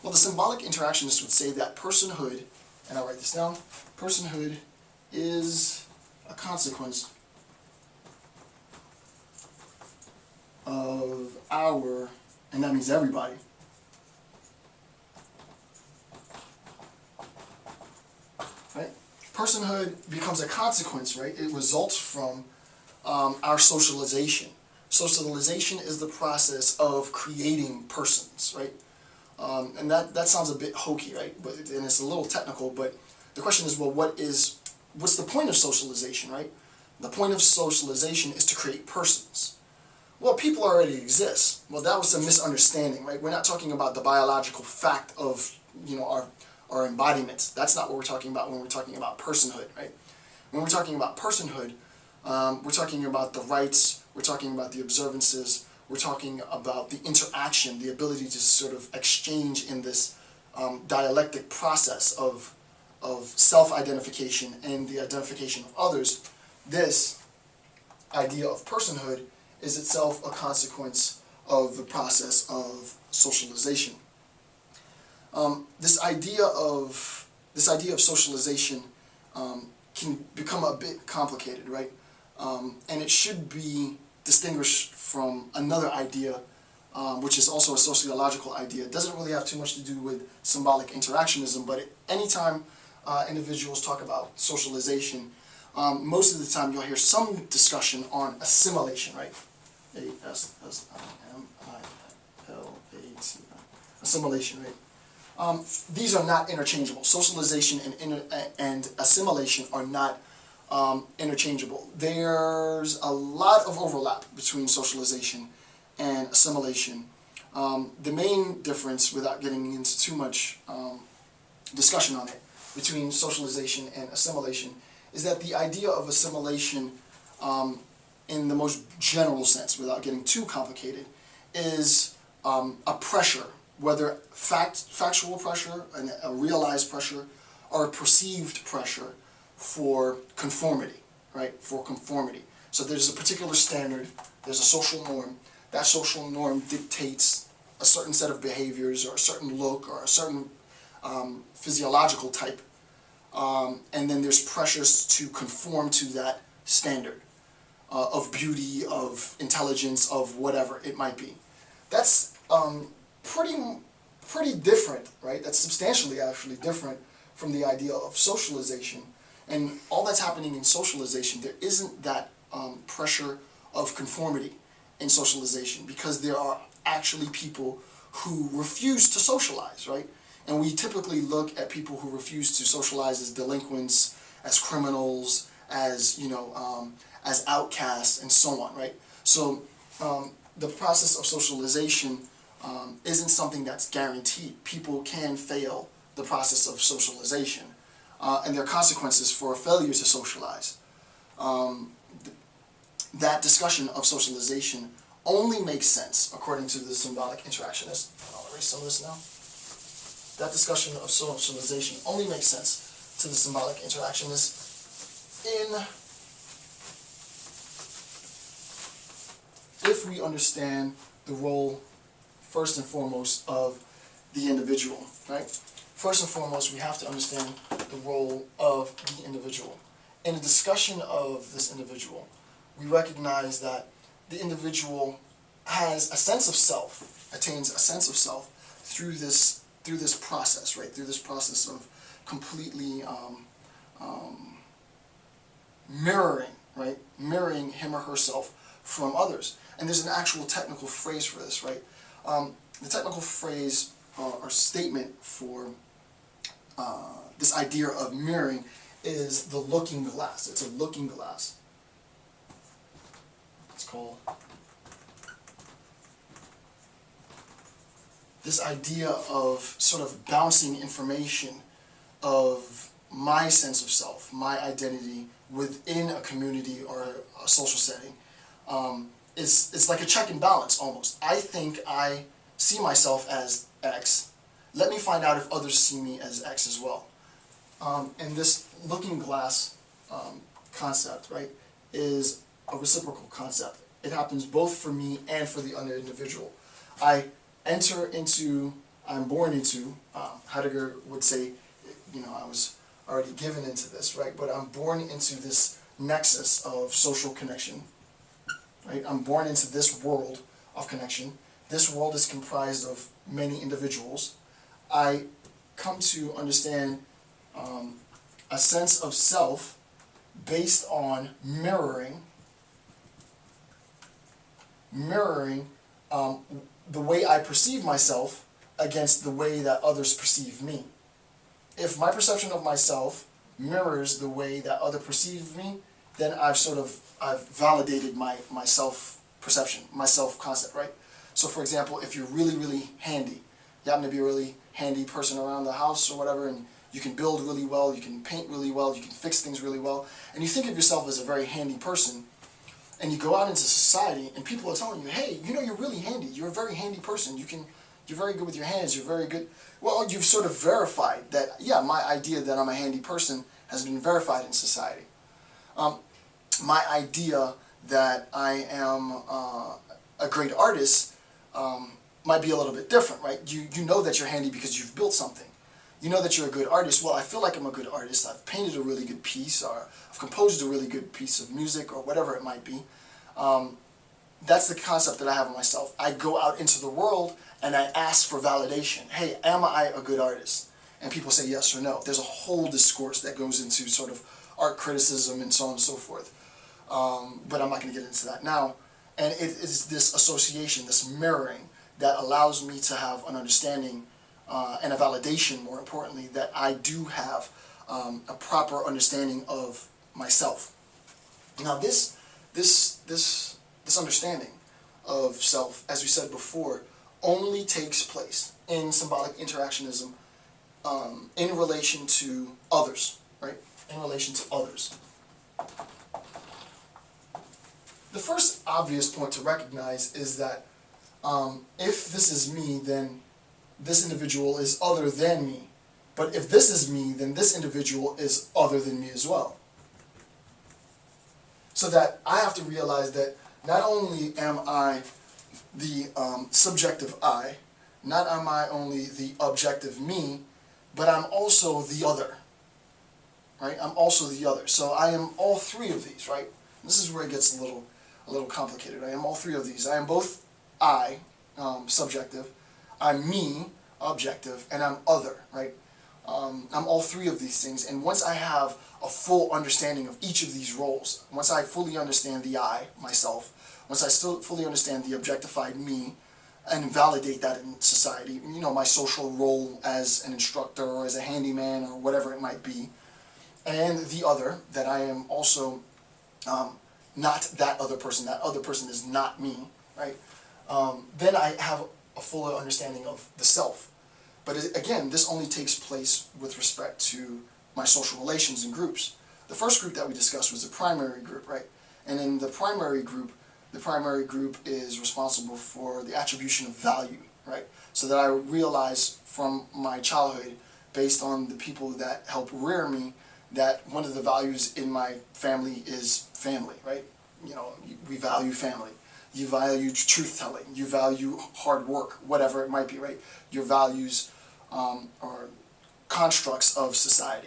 Well, the symbolic interactionist would say that personhood, and I'll write this down, personhood is a consequence of our, and that means everybody, right? Personhood becomes a consequence, right? It results from our socialization. Socialization is the process of creating persons, right? And that sounds a bit hokey, right? And it's a little technical, but the question is, well, what's the point of socialization, right? The point of socialization is to create persons. Well, people already exist. Well, that was a misunderstanding, right? We're not talking about the biological fact of, our embodiments. That's not what we're talking about when we're talking about personhood, right? When we're talking about personhood, we're talking about the rights, we're talking about the observances, we're talking about the interaction, the ability to sort of exchange in this dialectic process of self-identification and the identification of others. This idea of personhood is itself a consequence of the process of socialization. This idea of socialization can become a bit complicated, right? And it should be distinguished from another idea, which is also a sociological idea. It doesn't really have too much to do with symbolic interactionism, but anytime individuals talk about socialization, most of the time you'll hear some discussion on assimilation, right? A-S-S-I-M-I-L-A-T-I. Assimilation, right? These are not interchangeable. Socialization and assimilation are not interchangeable. There's a lot of overlap between socialization and assimilation. The main difference, without getting into too much discussion on it, between socialization and assimilation is that the idea of assimilation, in the most general sense, without getting too complicated, is a pressure, whether factual pressure, a realized pressure, or a perceived pressure for conformity, right? For conformity. So there's a particular standard, there's a social norm. That social norm dictates a certain set of behaviors or a certain look or a certain physiological type. And then there's pressures to conform to that standard of beauty, of intelligence, of whatever it might be. That's pretty different, right? That's substantially actually different from the idea of socialization. And all that's happening in socialization, there isn't that pressure of conformity in socialization, because there are actually people who refuse to socialize, right? And we typically look at people who refuse to socialize as delinquents, as criminals, as as outcasts, and so on, right? So the process of socialization isn't something that's guaranteed. People can fail the process of socialization, and there are consequences for a failure to socialize. That discussion of socialization only makes sense according to the symbolic interactionist. I'll erase some of this now. That discussion of socialization only makes sense to the symbolic interactionist if we understand the role, first and foremost, of the individual, right? First and foremost, we have to understand the role of the individual. In a discussion of this individual, we recognize that the individual has a sense of self, attains a sense of self through this process, right? Through this process of completely mirroring, right? Mirroring him or herself from others. And there's an actual technical phrase for this, right? The technical phrase or statement for this idea of mirroring is the looking glass. It's a looking glass. It's called. This idea of sort of bouncing information of my sense of self, my identity within a community or a social setting, it's like a check and balance almost. I think I see myself as X. Let me find out if others see me as X as well. And this looking glass concept, right, is a reciprocal concept. It happens both for me and for the other individual. I enter into I'm born into, Heidegger would say, I was already given into this, right? But I'm born into this nexus of social connection, right? I'm born into this world of connection. This world is comprised of many individuals. I come to understand a sense of self based on mirroring the way I perceive myself against the way that others perceive me. If my perception of myself mirrors the way that others perceive me, then I've validated my self-perception, my self-concept, right? So for example, if you're really, really handy, you happen to be a really handy person around the house or whatever, and you can build really well, you can paint really well, you can fix things really well, and you think of yourself as a very handy person, and you go out into society and people are telling you, hey, you're really handy, you're a very handy person, you're very good with your hands, you're very good. Well, you've sort of verified that, yeah, my idea that I'm a handy person has been verified in society. My idea that I am a great artist might be a little bit different, right? You know that you're handy because you've built something. You know that you're a good artist. Well, I feel like I'm a good artist. I've painted a really good piece, or I've composed a really good piece of music, or whatever it might be. That's the concept that I have of myself. I go out into the world and I ask for validation. Hey, am I a good artist? And people say yes or no. There's a whole discourse that goes into sort of art criticism and so on and so forth. But I'm not going to get into that now. And it is this association, this mirroring, that allows me to have an understanding and a validation, more importantly, that I do have a proper understanding of myself. Now this understanding of self, as we said before, only takes place in symbolic interactionism in relation to others, right? In relation to others. The first obvious point to recognize is that if this is me, then this individual is other than me. But if this is me, then this individual is other than me as well. So that I have to realize that not only am I the subjective I, not am I only the objective me, but I'm also the other. Right? I'm also the other. So I am all three of these, right? This is where it gets a little complicated. I am all three of these. I am both I, subjective, I'm me, objective, and I'm other, right? I'm all three of these things, and once I have a full understanding of each of these roles, once I fully understand the I, myself, once I still fully understand the objectified me, and validate that in society, my social role as an instructor or as a handyman or whatever it might be, and the other, that I am also not that other person is not me, right? Then I have a fuller understanding of the self. But again, this only takes place with respect to my social relations and groups. The first group that we discussed was the primary group, right? And in the primary group is responsible for the attribution of value, right? So that I realize from my childhood, based on the people that help rear me, that one of the values in my family is family, right? We value family. You value truth-telling. You value hard work, whatever it might be, right? Your values are constructs of society,